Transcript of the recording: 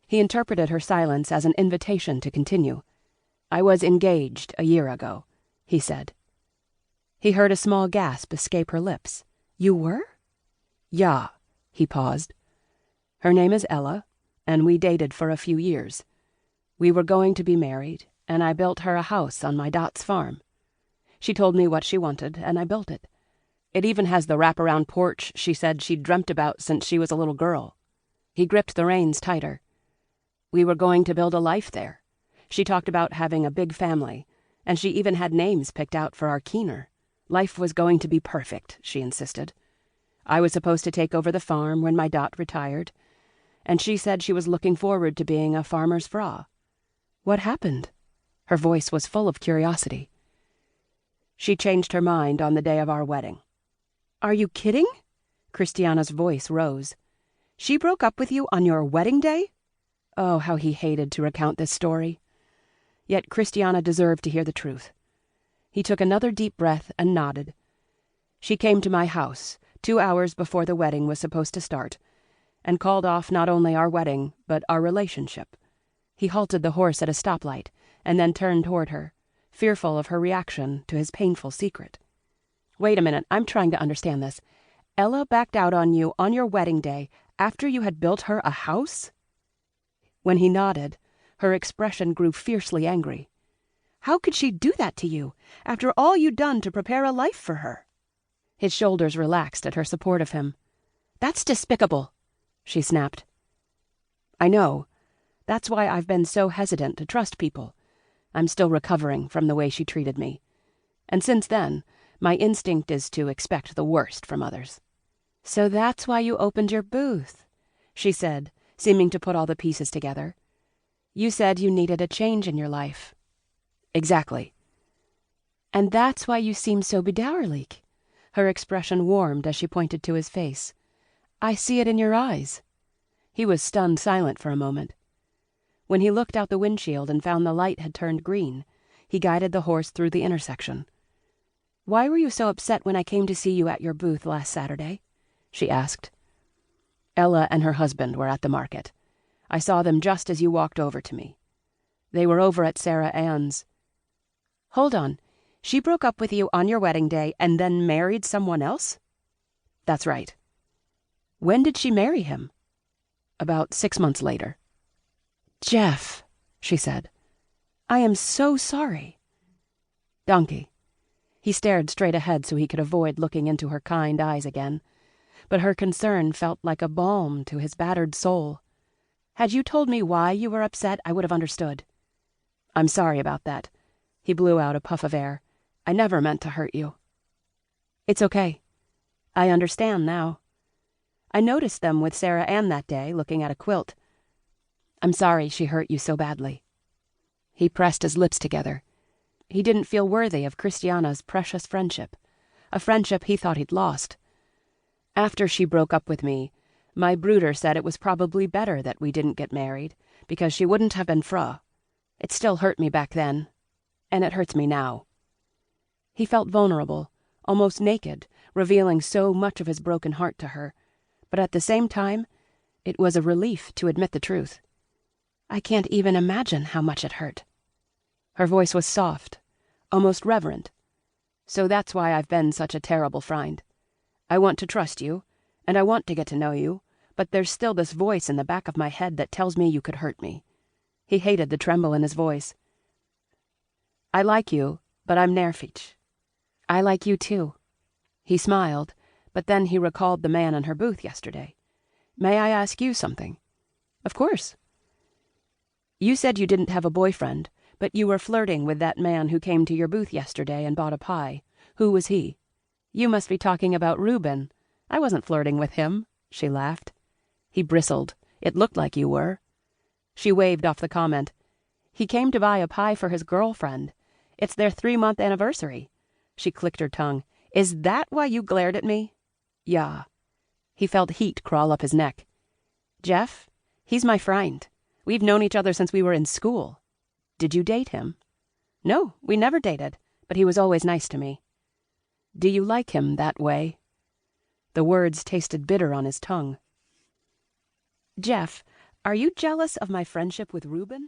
He interpreted her silence as an invitation to continue. "I was engaged a year ago," he said. He heard a small gasp escape her lips. "You were?" "Ja," he paused. "Her name is Ella, and we dated for a few years. We were going to be married, and I built her a house on my Dot's farm. She told me what she wanted, and I built it. It even has the wraparound porch she said she'd dreamt about since she was a little girl." He gripped the reins tighter. "We were going to build a life there. She talked about having a big family, and she even had names picked out for our keener. Life was going to be perfect, she insisted. I was supposed to take over the farm when my Dot retired, and she said she was looking forward to being a farmer's vrouw." "What happened?" Her voice was full of curiosity. "She changed her mind on the day of our wedding." "Are you kidding?" Christiana's voice rose. "She broke up with you on your wedding day?" Oh, how he hated to recount this story. Yet Christiana deserved to hear the truth. He took another deep breath and nodded. "She came to my house 2 hours before the wedding was supposed to start, and called off not only our wedding, but our relationship." He halted the horse at a stoplight and then turned toward her, fearful of her reaction to his painful secret. "Wait a minute, I'm trying to understand this. Ella backed out on you on your wedding day after you had built her a house?" When he nodded, her expression grew fiercely angry. "How could she do that to you, after all you'd done to prepare a life for her?" His shoulders relaxed at her support of him. "That's despicable," she snapped. "I know. That's why I've been so hesitant to trust people. I'm still recovering from the way she treated me. And since then, my instinct is to expect the worst from others." "So that's why you opened your booth," she said, seeming to put all the pieces together. "You said you needed a change in your life." "Exactly." "And that's why you seem so bedauerlich." Her expression warmed as she pointed to his face. "I see it in your eyes." He was stunned silent for a moment. When he looked out the windshield and found the light had turned green, he guided the horse through the intersection. "Why were you so upset when I came to see you at your booth last Saturday?" she asked. "Ella and her husband were at the market. I saw them just as you walked over to me. They were over at Sarah Ann's." "Hold on. She broke up with you on your wedding day and then married someone else?" "That's right." "When did she marry him?" "About 6 months later." "Jeff," she said, "I am so sorry." "Danke." He stared straight ahead so he could avoid looking into her kind eyes again, but her concern felt like a balm to his battered soul. "Had you told me why you were upset, I would have understood." "I'm sorry about that." He blew out a puff of air. "I never meant to hurt you." "It's okay. I understand now. I noticed them with Sarah Ann that day, looking at a quilt. I'm sorry she hurt you so badly." He pressed his lips together. He didn't feel worthy of Christiana's precious friendship, a friendship he thought he'd lost. "After she broke up with me, my brooder said it was probably better that we didn't get married, because she wouldn't have been frau. It still hurt me back then, and it hurts me now." He felt vulnerable, almost naked, revealing so much of his broken heart to her, but at the same time, it was a relief to admit the truth. "I can't even imagine how much it hurt." Her voice was soft, almost reverent. "So that's why I've been such a terrible friend. I want to trust you, and I want to get to know you, but there's still this voice in the back of my head that tells me you could hurt me." He hated the tremble in his voice. "I like you, but I'm nervig." "I like you too." He smiled, but then he recalled the man in her booth yesterday. "May I ask you something?" "Of course." "You said you didn't have a boyfriend, but you were flirting with that man who came to your booth yesterday and bought a pie. Who was he?" "You must be talking about Reuben. I wasn't flirting with him," she laughed. He bristled. "It looked like you were." She waved off the comment. "He came to buy a pie for his girlfriend. It's their 3-month anniversary." She clicked her tongue. "Is that why you glared at me?" "Ja." He felt heat crawl up his neck. "Jeff, he's my friend. We've known each other since we were in school." "Did you date him?" "No, we never dated, but he was always nice to me." "Do you like him that way?" The words tasted bitter on his tongue. "Jeff, Are you jealous of my friendship with Reuben?